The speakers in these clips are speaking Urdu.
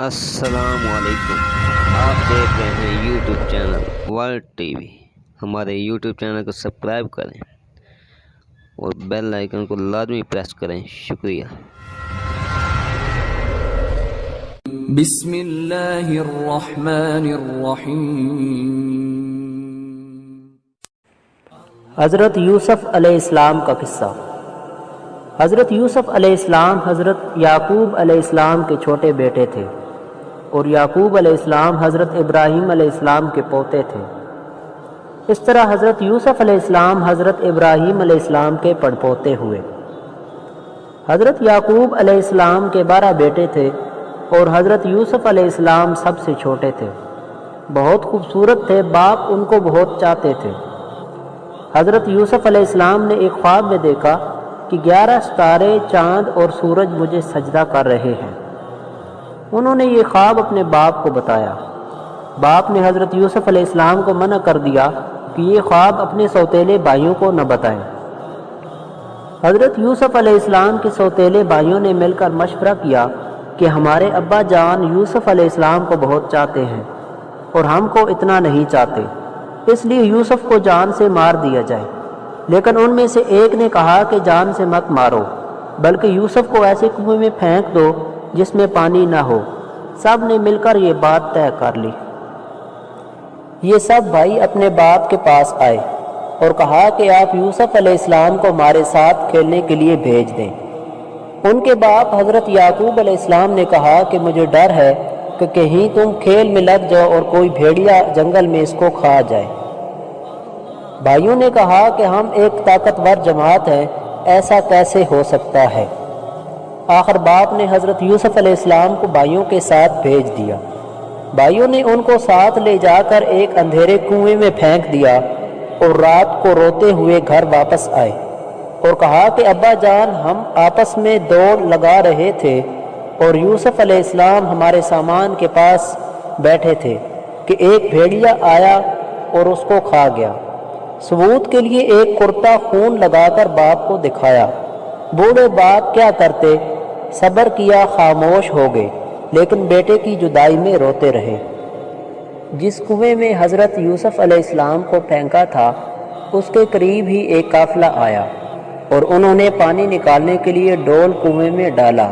السلام علیکم، آپ دیکھ رہے ہیں YouTube channel world T V. ہمارے یوٹیوب چینل کو سبسکرائب کریں اور بیل آئیکن کو لازمی پریس کریں۔ شکریہ۔ بسم اللہ الرحمن الرحیم۔ حضرت یوسف علیہ السلام کا قصہ۔ حضرت یوسف علیہ السلام حضرت یعقوب علیہ السلام کے چھوٹے بیٹے تھے، اور یعقوب علیہ السلام حضرت ابراہیم علیہ السلام کے پوتے تھے۔ اس طرح حضرت یوسف علیہ السلام حضرت ابراہیم علیہ السلام کے پڑپوتے ہوئے۔ حضرت یعقوب علیہ السلام کے 12 بیٹے تھے، اور حضرت یوسف علیہ السلام سب سے چھوٹے تھے۔ بہت خوبصورت تھے، باپ ان کو بہت چاہتے تھے۔ حضرت یوسف علیہ السلام نے ایک خواب میں دیکھا کہ 11 ستارے، چاند اور سورج مجھے سجدہ کر رہے ہیں۔ انہوں نے یہ خواب اپنے باپ کو بتایا۔ باپ نے حضرت یوسف علیہ السلام کو منع کر دیا کہ یہ خواب اپنے سوتیلے بھائیوں کو نہ بتائیں۔ حضرت یوسف علیہ السلام کے سوتیلے بھائیوں نے مل کر مشورہ کیا کہ ہمارے ابا جان یوسف علیہ السلام کو بہت چاہتے ہیں اور ہم کو اتنا نہیں چاہتے، اس لیے یوسف کو جان سے مار دیا جائے۔ لیکن ان میں سے ایک نے کہا کہ جان سے مت مارو، بلکہ یوسف کو ایسے کنویں میں پھینک دو جس میں پانی نہ ہو۔ سب نے مل کر یہ بات طے کر لی۔ یہ سب بھائی اپنے باپ کے پاس آئے اور کہا کہ آپ یوسف علیہ السلام کو ہمارے ساتھ کھیلنے کے لیے بھیج دیں۔ ان کے باپ حضرت یعقوب علیہ السلام نے کہا کہ مجھے ڈر ہے کہ کہیں تم کھیل میں لگ جاؤ اور کوئی بھیڑیا جنگل میں اس کو کھا جائے۔ بھائیوں نے کہا کہ ہم ایک طاقتور جماعت ہیں، ایسا کیسے ہو سکتا ہے؟ آخر باپ نے حضرت یوسف علیہ السلام کو بھائیوں کے ساتھ بھیج دیا۔ بھائیوں نے ان کو ساتھ لے جا کر ایک اندھیرے کنویں میں پھینک دیا اور رات کو روتے ہوئے گھر واپس آئے اور کہا کہ ابا جان، ہم آپس میں دوڑ لگا رہے تھے اور یوسف علیہ السلام ہمارے سامان کے پاس بیٹھے تھے کہ ایک بھیڑیا آیا اور اس کو کھا گیا۔ ثبوت کے لیے ایک کرتا خون لگا کر باپ کو دکھایا۔ بوڑھے باپ کیا کرتے؟ صبر کیا، خاموش ہو گئے، لیکن بیٹے کی جدائی میں روتے رہے۔ جس کنویں میں حضرت یوسف علیہ السلام کو پھینکا تھا، اس کے قریب ہی ایک قافلہ آیا اور انہوں نے پانی نکالنے کے لیے ڈول کنویں میں ڈالا۔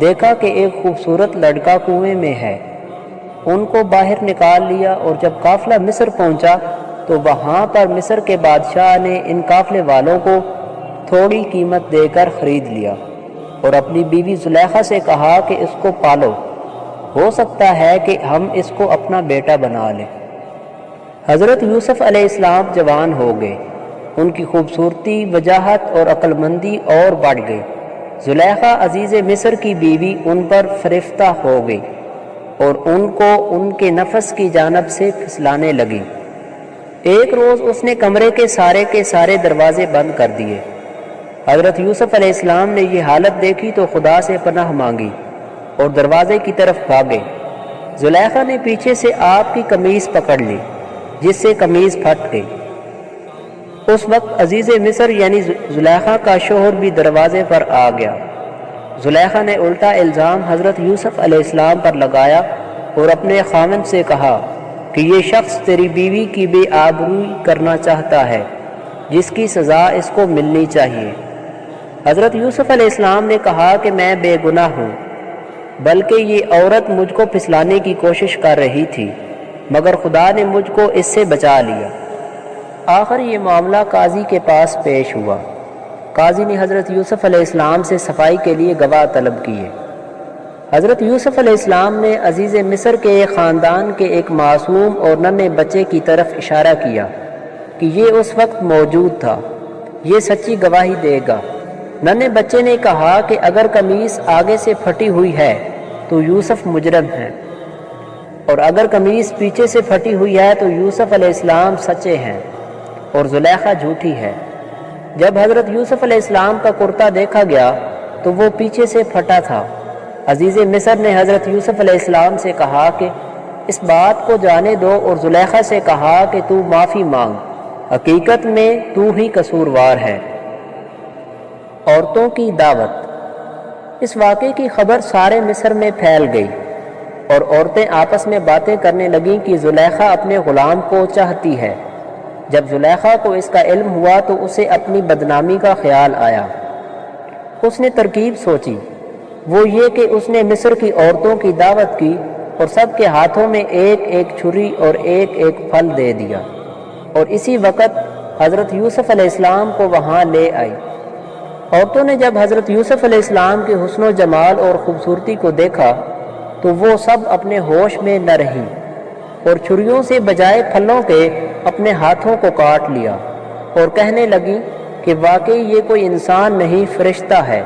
دیکھا کہ ایک خوبصورت لڑکا کنویں میں ہے۔ ان کو باہر نکال لیا، اور جب قافلہ مصر پہنچا تو وہاں پر مصر کے بادشاہ نے ان قافلے والوں کو تھوڑی قیمت دے کر خرید لیا اور اپنی بیوی زلیخا سے کہا کہ اس کو پالو، ہو سکتا ہے کہ ہم اس کو اپنا بیٹا بنا لیں۔ حضرت یوسف علیہ السلام جوان ہو گئے، ان کی خوبصورتی، وجاہت اور عقل مندی اور بڑھ گئی۔ زلیخا عزیز مصر کی بیوی ان پر فریفتہ ہو گئی اور ان کو ان کے نفس کی جانب سے پھسلانے لگی۔ ایک روز اس نے کمرے کے سارے دروازے بند کر دیے۔ حضرت یوسف علیہ السلام نے یہ حالت دیکھی تو خدا سے پناہ مانگی اور دروازے کی طرف بھاگے۔ زلیخا نے پیچھے سے آپ کی قمیض پکڑ لی، جس سے قمیض پھٹ گئی۔ اس وقت عزیز مصر یعنی زلیخا کا شوہر بھی دروازے پر آ گیا۔ زلیخا نے الٹا الزام حضرت یوسف علیہ السلام پر لگایا اور اپنے خاوند سے کہا کہ یہ شخص تیری بیوی کی بے آبروئی کرنا چاہتا ہے، جس کی سزا اس کو ملنی چاہیے۔ حضرت یوسف علیہ السلام نے کہا کہ میں بے گناہ ہوں، بلکہ یہ عورت مجھ کو پھسلانے کی کوشش کر رہی تھی، مگر خدا نے مجھ کو اس سے بچا لیا۔ آخر یہ معاملہ قاضی کے پاس پیش ہوا۔ قاضی نے حضرت یوسف علیہ السلام سے صفائی کے لیے گواہ طلب کیے۔ حضرت یوسف علیہ السلام نے عزیز مصر کے خاندان کے ایک معصوم اور ننھے بچے کی طرف اشارہ کیا کہ یہ اس وقت موجود تھا، یہ سچی گواہی دے گا۔ ننھے بچے نے کہا کہ اگر قمیص آگے سے پھٹی ہوئی ہے تو یوسف مجرم ہے، اور اگر قمیص پیچھے سے پھٹی ہوئی ہے تو یوسف علیہ السلام سچے ہیں اور زلیخا جھوٹی ہے۔ جب حضرت یوسف علیہ السلام کا کرتا دیکھا گیا تو وہ پیچھے سے پھٹا تھا۔ عزیز مصر نے حضرت یوسف علیہ السلام سے کہا کہ اس بات کو جانے دو، اور زلیخا سے کہا کہ تو معافی مانگ، حقیقت میں تو ہی قصوروار ہے۔ عورتوں کی دعوت۔ اس واقعے کی خبر سارے مصر میں پھیل گئی۔ اور عورتیں آپس میں باتیں کرنے لگیں کہ زلیخا اپنے غلام کو چاہتی ہے۔ جب زلیخا کو اس کا علم ہوا تو اسے اپنی بدنامی کا خیال آیا۔ اس نے ترکیب سوچی، وہ یہ کہ اس نے مصر کی عورتوں کی دعوت کی اور سب کے ہاتھوں میں ایک ایک چھری اور ایک ایک پھل دے دیا، اور اسی وقت حضرت یوسف علیہ السلام کو وہاں لے آئی۔ عورتوں نے جب حضرت یوسف علیہ السلام کے حسن و جمال اور خوبصورتی کو دیکھا تو وہ سب اپنے ہوش میں نہ رہیں اور چھریوں سے بجائے پھلوں کے اپنے ہاتھوں کو کاٹ لیا اور کہنے لگیں کہ واقعی یہ کوئی انسان نہیں، فرشتہ ہے۔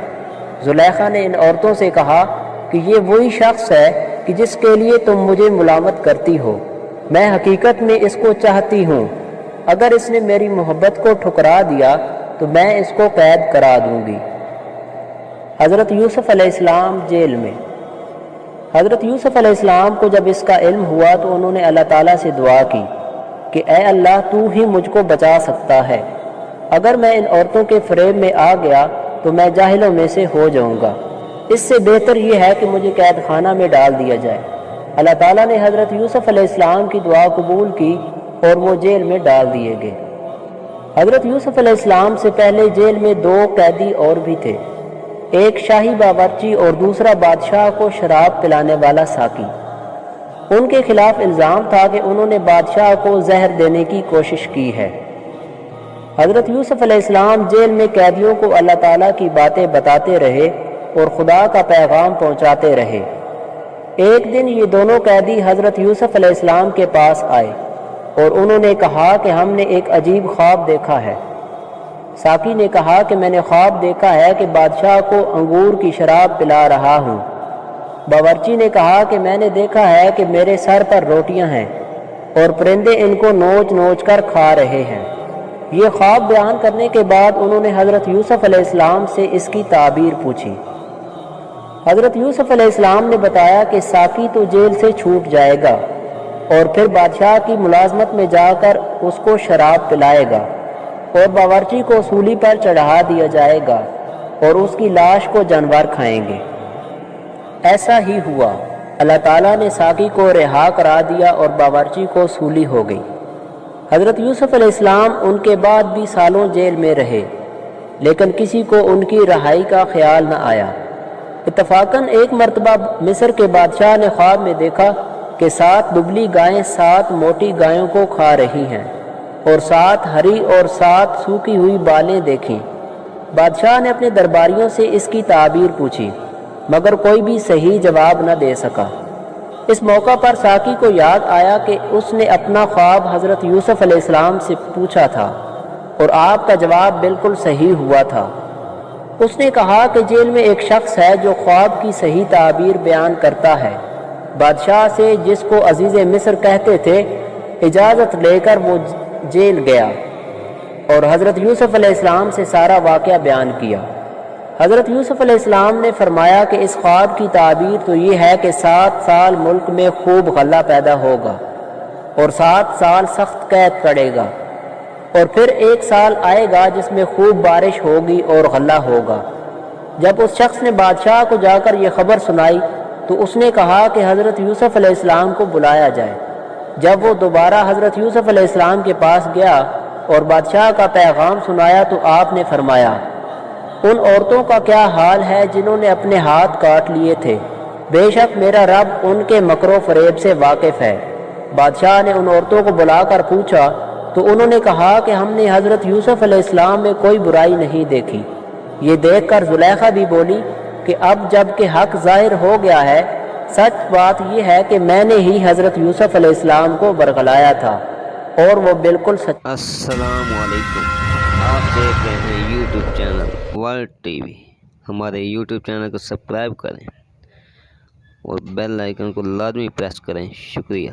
زلیخا نے ان عورتوں سے کہا کہ یہ وہی شخص ہے کہ جس کے لیے تم مجھے ملامت کرتی ہو، میں حقیقت میں اس کو چاہتی ہوں، اگر اس نے میری محبت کو ٹھکرا دیا تو میں اس کو قید کرا دوں گی۔ حضرت یوسف علیہ السلام جیل میں۔ حضرت یوسف علیہ السلام کو جب اس کا علم ہوا تو انہوں نے اللہ تعالیٰ سے دعا کی کہ اے اللہ، تو ہی مجھ کو بچا سکتا ہے، اگر میں ان عورتوں کے فریب میں آ گیا تو میں جاہلوں میں سے ہو جاؤں گا، اس سے بہتر یہ ہے کہ مجھے قید خانہ میں ڈال دیا جائے۔ اللہ تعالیٰ نے حضرت یوسف علیہ السلام کی دعا قبول کی اور وہ جیل میں ڈال دیے گئے۔ حضرت یوسف علیہ السلام سے پہلے جیل میں 2 قیدی اور بھی تھے، ایک شاہی باورچی اور دوسرا بادشاہ کو شراب پلانے والا ساقی۔ ان کے خلاف الزام تھا کہ انہوں نے بادشاہ کو زہر دینے کی کوشش کی ہے۔ حضرت یوسف علیہ السلام جیل میں قیدیوں کو اللہ تعالیٰ کی باتیں بتاتے رہے اور خدا کا پیغام پہنچاتے رہے۔ ایک دن یہ دونوں قیدی حضرت یوسف علیہ السلام کے پاس آئے اور انہوں نے کہا کہ ہم نے ایک عجیب خواب دیکھا ہے۔ ساقی نے کہا کہ میں نے خواب دیکھا ہے کہ بادشاہ کو انگور کی شراب پلا رہا ہوں۔ باورچی نے کہا کہ میں نے دیکھا ہے کہ میرے سر پر روٹیاں ہیں اور پرندے ان کو نوچ نوچ کر کھا رہے ہیں۔ یہ خواب بیان کرنے کے بعد انہوں نے حضرت یوسف علیہ السلام سے اس کی تعبیر پوچھی۔ حضرت یوسف علیہ السلام نے بتایا کہ ساقی تو جیل سے چھوٹ جائے گا اور پھر بادشاہ کی ملازمت میں جا کر اس کو شراب پلائے گا اور باورچی کو سولی پر چڑھا دیا جائے گا اور اس کی لاش کو جانور کھائیں گے۔ ایسا ہی ہوا، اللہ تعالیٰ نے ساقی کو رہا کرا دیا اور باورچی کو سولی ہو گئی۔ حضرت یوسف علیہ السلام ان کے بعد بھی سالوں جیل میں رہے، لیکن کسی کو ان کی رہائی کا خیال نہ آیا۔ اتفاقاً ایک مرتبہ مصر کے بادشاہ نے خواب میں دیکھا کہ 7 دبلی گائیں 7 موٹی گایوں کو کھا رہی ہیں اور 7 ہری اور 7 سوکھی ہوئی بالیں دیکھیں۔ بادشاہ نے اپنے درباریوں سے اس کی تعبیر پوچھی، مگر کوئی بھی صحیح جواب نہ دے سکا۔ اس موقع پر ساقی کو یاد آیا کہ اس نے اپنا خواب حضرت یوسف علیہ السلام سے پوچھا تھا اور آپ کا جواب بالکل صحیح ہوا تھا۔ اس نے کہا کہ جیل میں ایک شخص ہے جو خواب کی صحیح تعبیر بیان کرتا ہے۔ بادشاہ سے، جس کو عزیز مصر کہتے تھے، اجازت لے کر وہ جیل گیا اور حضرت یوسف علیہ السلام سے سارا واقعہ بیان کیا۔ حضرت یوسف علیہ السلام نے فرمایا کہ اس خواب کی تعبیر تو یہ ہے کہ 7 سال ملک میں خوب غلہ پیدا ہوگا اور 7 سال سخت قید پڑے گا، اور پھر 1 سال آئے گا جس میں خوب بارش ہوگی اور غلہ ہوگا۔ جب اس شخص نے بادشاہ کو جا کر یہ خبر سنائی تو اس نے کہا کہ حضرت یوسف علیہ السلام کو بلایا جائے۔ جب وہ دوبارہ حضرت یوسف علیہ السلام کے پاس گیا اور بادشاہ کا پیغام سنایا تو آپ نے فرمایا، ان عورتوں کا کیا حال ہے جنہوں نے اپنے ہاتھ کاٹ لیے تھے، بے شک میرا رب ان کے مکر و فریب سے واقف ہے۔ بادشاہ نے ان عورتوں کو بلا کر پوچھا تو انہوں نے کہا کہ ہم نے حضرت یوسف علیہ السلام میں کوئی برائی نہیں دیکھی۔ یہ دیکھ کر زلیخا بھی بولی کہ اب جب کہ حق ظاہر ہو گیا ہے، سچ بات یہ ہے کہ میں نے ہی حضرت یوسف علیہ السلام کو برگلایا تھا اور وہ بالکل سچ۔ السلام علیکم، آپ دیکھ رہے ہیں YouTube channel world T V. ہمارے یوٹیوب چینل کو سبسکرائب کریں اور بیل آئیکن کو لازمی پریس کریں۔ شکریہ۔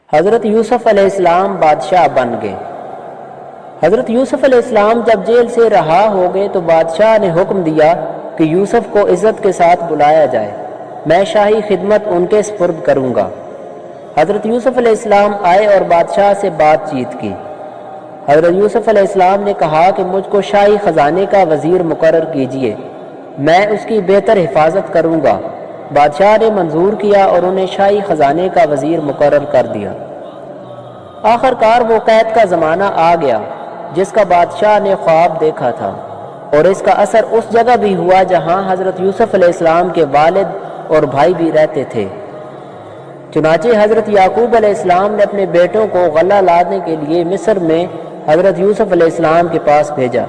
حضرت یوسف علیہ السلام بادشاہ بن گئے۔ حضرت یوسف علیہ السلام جب جیل سے رہا ہو گئے تو بادشاہ نے حکم دیا کہ یوسف کو عزت کے ساتھ بلایا جائے، میں شاہی خدمت ان کے سپرد کروں گا۔ حضرت یوسف علیہ السلام آئے اور بادشاہ سے بات چیت کی۔ حضرت یوسف علیہ السلام نے کہا کہ مجھ کو شاہی خزانے کا وزیر مقرر کیجیے، میں اس کی بہتر حفاظت کروں گا بادشاہ نے منظور کیا اور انہیں شاہی خزانے کا وزیر مقرر کر دیا۔ آخر کار وہ قید کا زمانہ آ گیا جس کا بادشاہ نے خواب دیکھا تھا، اور اس کا اثر اس جگہ بھی ہوا جہاں حضرت یوسف علیہ السلام کے والد اور بھائی بھی رہتے تھے۔ چنانچہ حضرت یعقوب علیہ السلام نے اپنے بیٹوں کو غلہ لانے کے لیے مصر میں حضرت یوسف علیہ السلام کے پاس بھیجا۔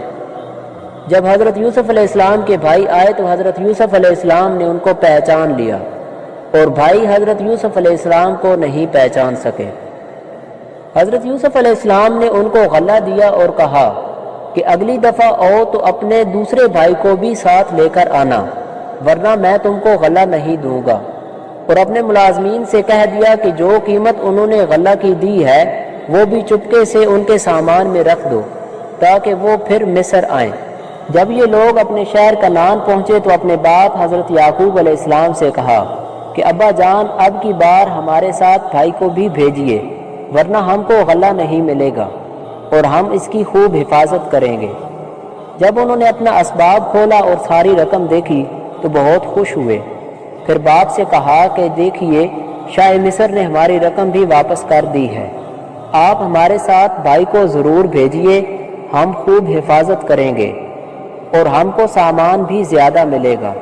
جب حضرت یوسف علیہ السلام کے بھائی آئے تو حضرت یوسف علیہ السلام نے ان کو پہچان لیا، اور بھائی حضرت یوسف علیہ السلام کو نہیں پہچان سکے۔ حضرت یوسف علیہ السلام نے ان کو غلہ دیا اور کہا کہ اگلی دفعہ آؤ تو اپنے دوسرے بھائی کو بھی ساتھ لے کر آنا، ورنہ میں تم کو غلہ نہیں دوں گا، اور اپنے ملازمین سے کہہ دیا کہ جو قیمت انہوں نے غلہ کی دی ہے وہ بھی چپکے سے ان کے سامان میں رکھ دو تاکہ وہ پھر مصر آئیں۔ جب یہ لوگ اپنے شہر کنعان پہنچے تو اپنے باپ حضرت یعقوب علیہ السلام سے کہا کہ ابا جان اب کی بار ہمارے ساتھ بھائی کو بھی بھیجیے، ورنہ ہم کو غلہ نہیں ملے گا اور ہم اس کی خوب حفاظت کریں گے۔ جب انہوں نے اپنا اسباب کھولا اور ساری رقم دیکھی تو بہت خوش ہوئے۔ پھر باپ سے کہا کہ دیکھیے شاہ مصر نے ہماری رقم بھی واپس کر دی ہے، آپ ہمارے ساتھ بھائی کو ضرور بھیجیے، ہم خوب حفاظت کریں گے اور ہم کو سامان بھی زیادہ ملے گا۔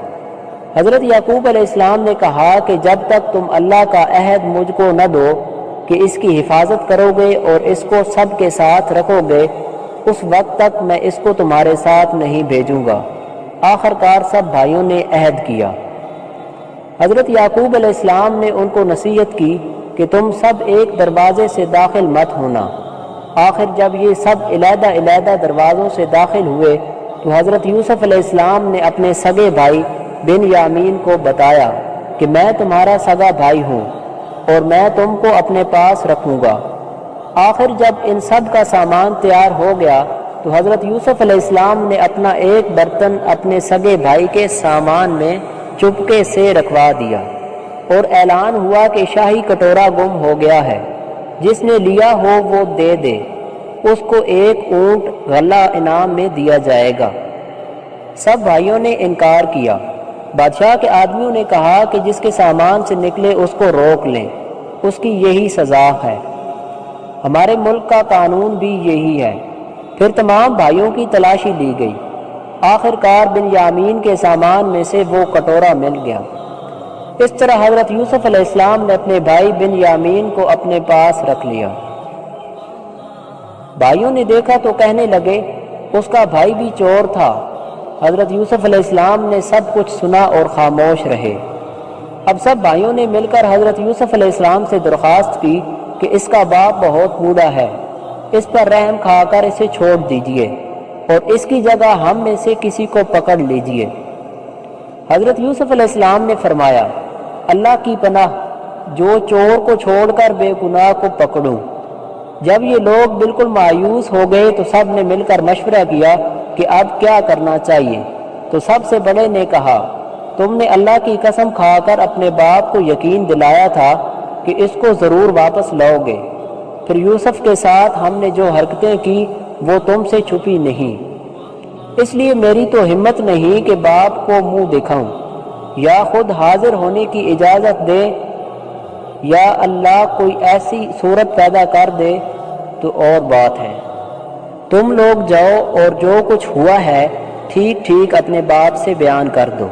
حضرت یعقوب علیہ السلام نے کہا کہ جب تک تم اللہ کا عہد مجھ کو نہ دو کہ اس کی حفاظت کرو گے اور اس کو سب کے ساتھ رکھو گے، اس وقت تک میں اس کو تمہارے ساتھ نہیں بھیجوں گا۔ آخر کار سب بھائیوں نے عہد کیا۔ حضرت یعقوب علیہ السلام نے ان کو نصیحت کی کہ تم سب ایک دروازے سے داخل مت ہونا۔ آخر جب یہ سب علیحدہ علیحدہ دروازوں سے داخل ہوئے تو حضرت یوسف علیہ السلام نے اپنے سگے بھائی بن یامین کو بتایا کہ میں تمہارا سگا بھائی ہوں اور میں تم کو اپنے پاس رکھوں گا۔ آخر جب ان سب کا سامان تیار ہو گیا تو حضرت یوسف علیہ السلام نے اپنا ایک برتن اپنے سگے بھائی کے سامان میں چپکے سے رکھوا دیا، اور اعلان ہوا کہ شاہی کٹورا گم ہو گیا ہے، جس نے لیا ہو وہ دے دے، اس کو ایک اونٹ غلہ انعام میں دیا جائے گا۔ سب بھائیوں نے انکار کیا۔ بادشاہ کے آدمیوں نے کہا کہ جس کے سامان سے نکلے اس کو روک لیں، اس کی یہی سزا ہے، ہمارے ملک کا قانون بھی یہی ہے۔ پھر تمام بھائیوں کی تلاشی لی گئی، آخر کار بن یامین کے سامان میں سے وہ کٹورا مل گیا۔ اس طرح حضرت یوسف علیہ السلام نے اپنے بھائی بن یامین کو اپنے پاس رکھ لیا۔ بھائیوں نے دیکھا تو کہنے لگے اس کا بھائی بھی چور تھا۔ حضرت یوسف علیہ السلام نے سب کچھ سنا اور خاموش رہے۔ اب سب بھائیوں نے مل کر حضرت یوسف علیہ السلام سے درخواست کی کہ اس کا باپ بہت بوڑھا ہے، اس پر رحم کھا کر اسے چھوڑ دیجیے اور اس کی جگہ ہم میں سے کسی کو پکڑ لیجیے۔ حضرت یوسف علیہ السلام نے فرمایا اللہ کی پناہ، جو چور کو چھوڑ کر بے گناہ کو پکڑوں۔ جب یہ لوگ بالکل مایوس ہو گئے تو سب نے مل کر مشورہ کیا کہ اب کیا کرنا چاہیے۔ تو سب سے بڑے نے کہا تم نے اللہ کی قسم کھا کر اپنے باپ کو یقین دلایا تھا کہ اس کو ضرور واپس لاؤ گے، پھر یوسف کے ساتھ ہم نے جو حرکتیں کی وہ تم سے چھپی نہیں، اس لیے میری تو ہمت نہیں کہ باپ کو منہ دکھاؤں، یا خود حاضر ہونے کی اجازت دے یا اللہ کوئی ایسی صورت پیدا کر دے تو اور بات ہے۔ تم لوگ جاؤ اور جو کچھ ہوا ہے ٹھیک ٹھیک اپنے باپ سے بیان کر دو۔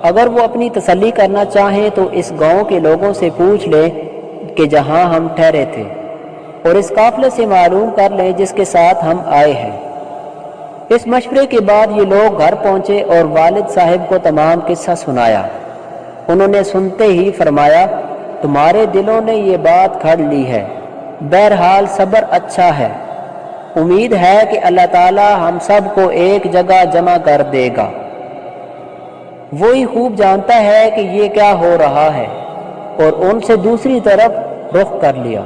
اگر وہ اپنی تسلی کرنا چاہیں تو اس گاؤں کے لوگوں سے پوچھ لیں کہ جہاں ہم ٹھہرے تھے، اور اس قافلے سے معلوم کر لیں جس کے ساتھ ہم آئے ہیں۔ اس مشورے کے بعد یہ لوگ گھر پہنچے اور والد صاحب کو تمام قصہ سنایا۔ انہوں نے سنتے ہی فرمایا تمہارے دلوں نے یہ بات گھڑ لی ہے، بہرحال صبر اچھا ہے، امید ہے کہ اللہ تعالی ہم سب کو ایک جگہ جمع کر دے گا، وہی خوب جانتا ہے کہ یہ کیا ہو رہا ہے، اور ان سے دوسری طرف رخ کر لیا۔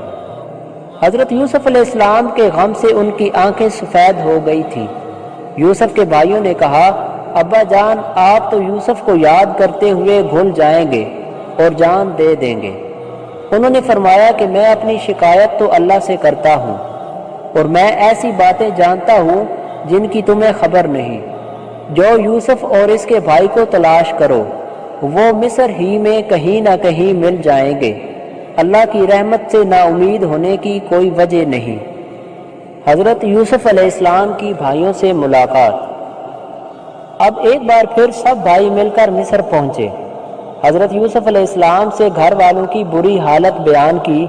حضرت یوسف علیہ السلام کے غم سے ان کی آنکھیں سفید ہو گئی تھی۔ یوسف کے بھائیوں نے کہا ابا جان آپ تو یوسف کو یاد کرتے ہوئے بھول جائیں گے اور جان دے دیں گے۔ انہوں نے فرمایا کہ میں اپنی شکایت تو اللہ سے کرتا ہوں، اور میں ایسی باتیں جانتا ہوں جن کی تمہیں خبر نہیں۔ جو یوسف اور اس کے بھائی کو تلاش کرو، وہ مصر ہی میں کہیں نہ کہیں مل جائیں گے۔ اللہ کی رحمت سے نا امید ہونے کی کوئی وجہ نہیں۔ حضرت یوسف علیہ السلام کی بھائیوں سے ملاقات۔ اب ایک بار پھر سب بھائی مل کر مصر پہنچے۔ حضرت یوسف علیہ السلام سے گھر والوں کی بری حالت بیان کی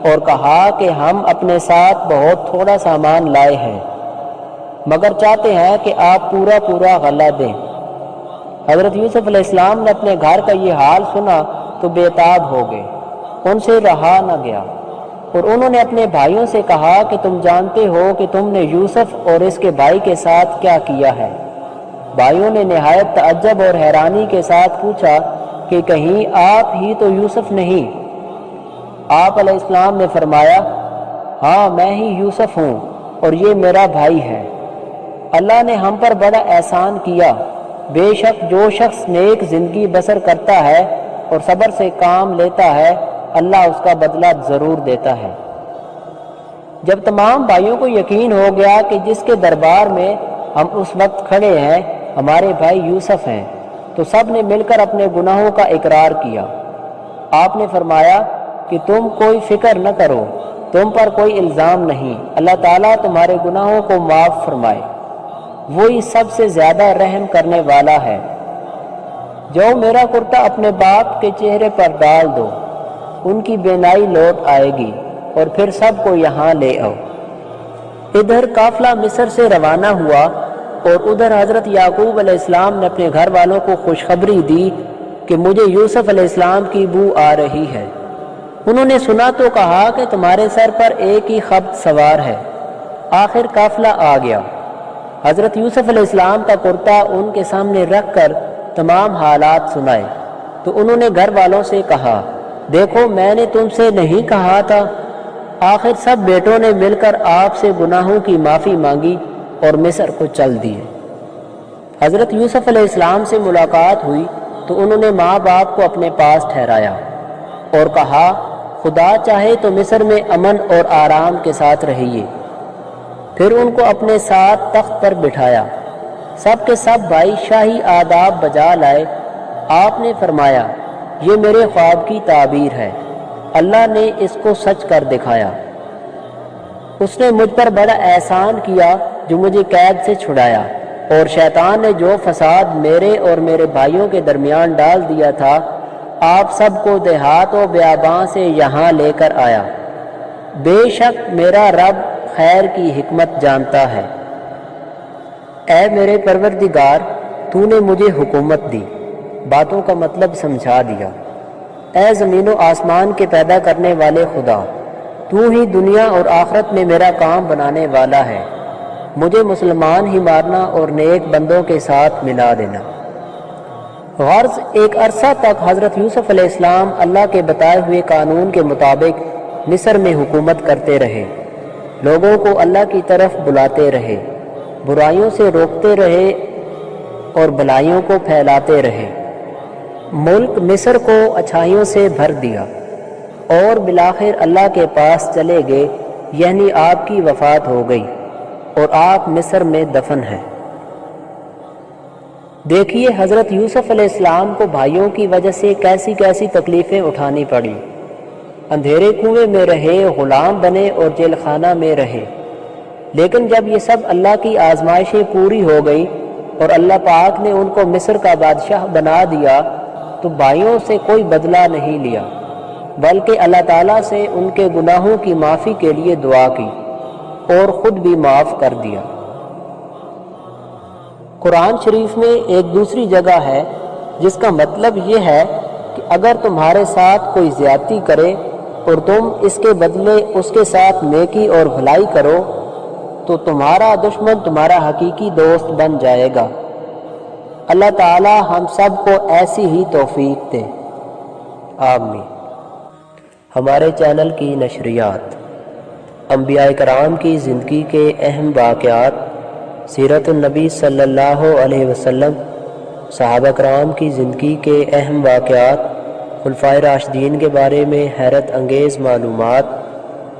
اور کہا کہ ہم اپنے ساتھ بہت تھوڑا سامان لائے ہیں، مگر چاہتے ہیں کہ آپ پورا غلہ دیں۔ حضرت یوسف علیہ السلام نے اپنے گھر کا یہ حال سنا تو بے تاب ہو گئے، ان سے رہا نہ گیا، اور انہوں نے اپنے بھائیوں سے کہا کہ تم جانتے ہو کہ تم نے یوسف اور اس کے بھائی کے ساتھ کیا کیا ہے۔ بھائیوں نے نہایت تعجب اور حیرانی کے ساتھ پوچھا کہ کہیں آپ ہی تو یوسف نہیں؟ آپ علیہ السلام نے فرمایا، ہاں میں ہی یوسف ہوں اور یہ میرا بھائی ہے۔ اللہ نے ہم پر بڑا احسان کیا، بے شک جو شخص نیک زندگی بسر کرتا ہے اور صبر سے کام لیتا ہے اللہ اس کا بدلہ ضرور دیتا ہے۔ جب تمام بھائیوں کو یقین ہو گیا کہ جس کے دربار میں ہم اس وقت کھڑے ہیں ہمارے بھائی یوسف ہیں، تو سب نے مل کر اپنے گناہوں کا اقرار کیا۔ آپ نے فرمایا کہ تم کوئی فکر نہ کرو، تم پر کوئی الزام نہیں، اللہ تعالیٰ تمہارے گناہوں کو معاف فرمائے، وہی سب سے زیادہ رحم کرنے والا ہے۔ جو میرا کرتا اپنے باپ کے چہرے پر ڈال دو، ان کی بینائی لوٹ آئے گی، اور پھر سب کو یہاں لے آؤ۔ ادھر قافلہ مصر سے روانہ ہوا اور ادھر حضرت یعقوب علیہ السلام نے اپنے گھر والوں کو خوشخبری دی کہ مجھے یوسف علیہ السلام کی بو آ رہی ہے۔ انہوں نے سنا تو کہا کہ تمہارے سر پر ایک ہی خبط سوار ہے۔ آخر قافلہ آ گیا۔ حضرت یوسف علیہ السلام کا کرتا ان کے سامنے رکھ کر تمام حالات سنائے تو انہوں نے گھر والوں سے کہا، دیکھو میں نے تم سے نہیں کہا تھا۔ آخر سب بیٹوں نے مل کر آپ سے گناہوں کی معافی مانگی اور مصر کو چل دیے۔ حضرت یوسف علیہ السلام سے ملاقات ہوئی تو انہوں نے ماں باپ کو اپنے پاس ٹھہرایا اور کہا، خدا چاہے تو مصر میں امن اور آرام کے ساتھ رہیے۔ پھر ان کو اپنے ساتھ تخت پر بٹھایا۔ سب کے سب بھائی شاہی آداب بجا لائے۔ آپ نے فرمایا، یہ میرے خواب کی تعبیر ہے، اللہ نے اس کو سچ کر دکھایا۔ اس نے مجھ پر بڑا احسان کیا جو مجھے قید سے چھڑایا، اور شیطان نے جو فساد میرے اور میرے بھائیوں کے درمیان ڈال دیا تھا آپ سب کو دیہات و بیاباں سے یہاں لے کر آیا۔ بے شک میرا رب خیر کی حکمت جانتا ہے۔ اے میرے پروردگار، تو نے مجھے حکومت دی، باتوں کا مطلب سمجھا دیا۔ اے زمین و آسمان کے پیدا کرنے والے خدا، تو ہی دنیا اور آخرت میں میرا کام بنانے والا ہے، مجھے مسلمان ہی مارنا اور نیک بندوں کے ساتھ ملا دینا۔ غرض ایک عرصہ تک حضرت یوسف علیہ السلام اللہ کے بتائے ہوئے قانون کے مطابق مصر میں حکومت کرتے رہے، لوگوں کو اللہ کی طرف بلاتے رہے، برائیوں سے روکتے رہے اور بھلائیوں کو پھیلاتے رہے۔ ملک مصر کو اچھائیوں سے بھر دیا اور بالآخر اللہ کے پاس چلے گئے، یعنی آپ کی وفات ہو گئی اور آپ مصر میں دفن ہیں۔ دیکھیے حضرت یوسف علیہ السلام کو بھائیوں کی وجہ سے کیسی کیسی تکلیفیں اٹھانی پڑی۔ اندھیرے کنویں میں رہے، غلام بنے اور جیل خانہ میں رہے، لیکن جب یہ سب اللہ کی آزمائشیں پوری ہو گئی اور اللہ پاک نے ان کو مصر کا بادشاہ بنا دیا تو بھائیوں سے کوئی بدلہ نہیں لیا، بلکہ اللہ تعالیٰ سے ان کے گناہوں کی معافی کے لیے دعا کی اور خود بھی معاف کر دیا۔ قرآن شریف میں ایک دوسری جگہ ہے جس کا مطلب یہ ہے کہ اگر تمہارے ساتھ کوئی زیادتی کرے اور تم اس کے بدلے اس کے ساتھ نیکی اور بھلائی کرو تو تمہارا دشمن تمہارا حقیقی دوست بن جائے گا۔ اللہ تعالی ہم سب کو ایسی ہی توفیق دے، آمین۔ ہمارے چینل کی نشریات، انبیاء کرام کی زندگی کے اہم واقعات، سیرت النبی صلی اللہ علیہ وسلم، صحابہ کرام کی زندگی کے اہم واقعات، خلفائے راشدین کے بارے میں حیرت انگیز معلومات،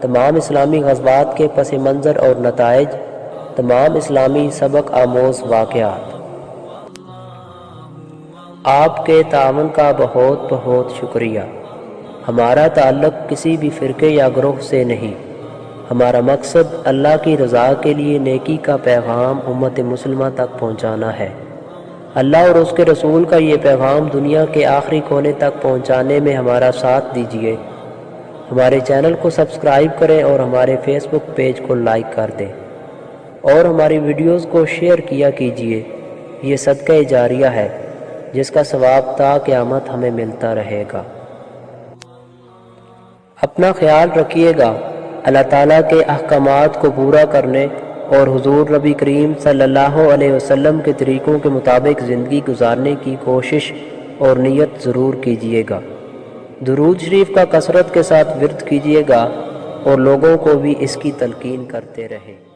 تمام اسلامی غزوات کے پس منظر اور نتائج، تمام اسلامی سبق آموز واقعات۔ آپ کے تعاون کا بہت بہت شکریہ۔ ہمارا تعلق کسی بھی فرقے یا گروہ سے نہیں، ہمارا مقصد اللہ کی رضا کے لیے نیکی کا پیغام امت مسلمہ تک پہنچانا ہے۔ اللہ اور اس کے رسول کا یہ پیغام دنیا کے آخری کونے تک پہنچانے میں ہمارا ساتھ دیجیے۔ ہمارے چینل کو سبسکرائب کریں اور ہمارے فیس بک پیج کو لائک کر دیں اور ہماری ویڈیوز کو شیئر کیا کیجیے۔ یہ صدقہ جاریہ ہے جس کا ثواب تا قیامت ہمیں ملتا رہے گا۔ اپنا خیال رکھیے گا، اللہ تعالیٰ کے احکامات کو پورا کرنے اور حضور نبی کریم صلی اللہ علیہ وسلم کے طریقوں کے مطابق زندگی گزارنے کی کوشش اور نیت ضرور کیجیے گا۔ درود شریف کا کثرت کے ساتھ ورد کیجیے گا اور لوگوں کو بھی اس کی تلقین کرتے رہیں۔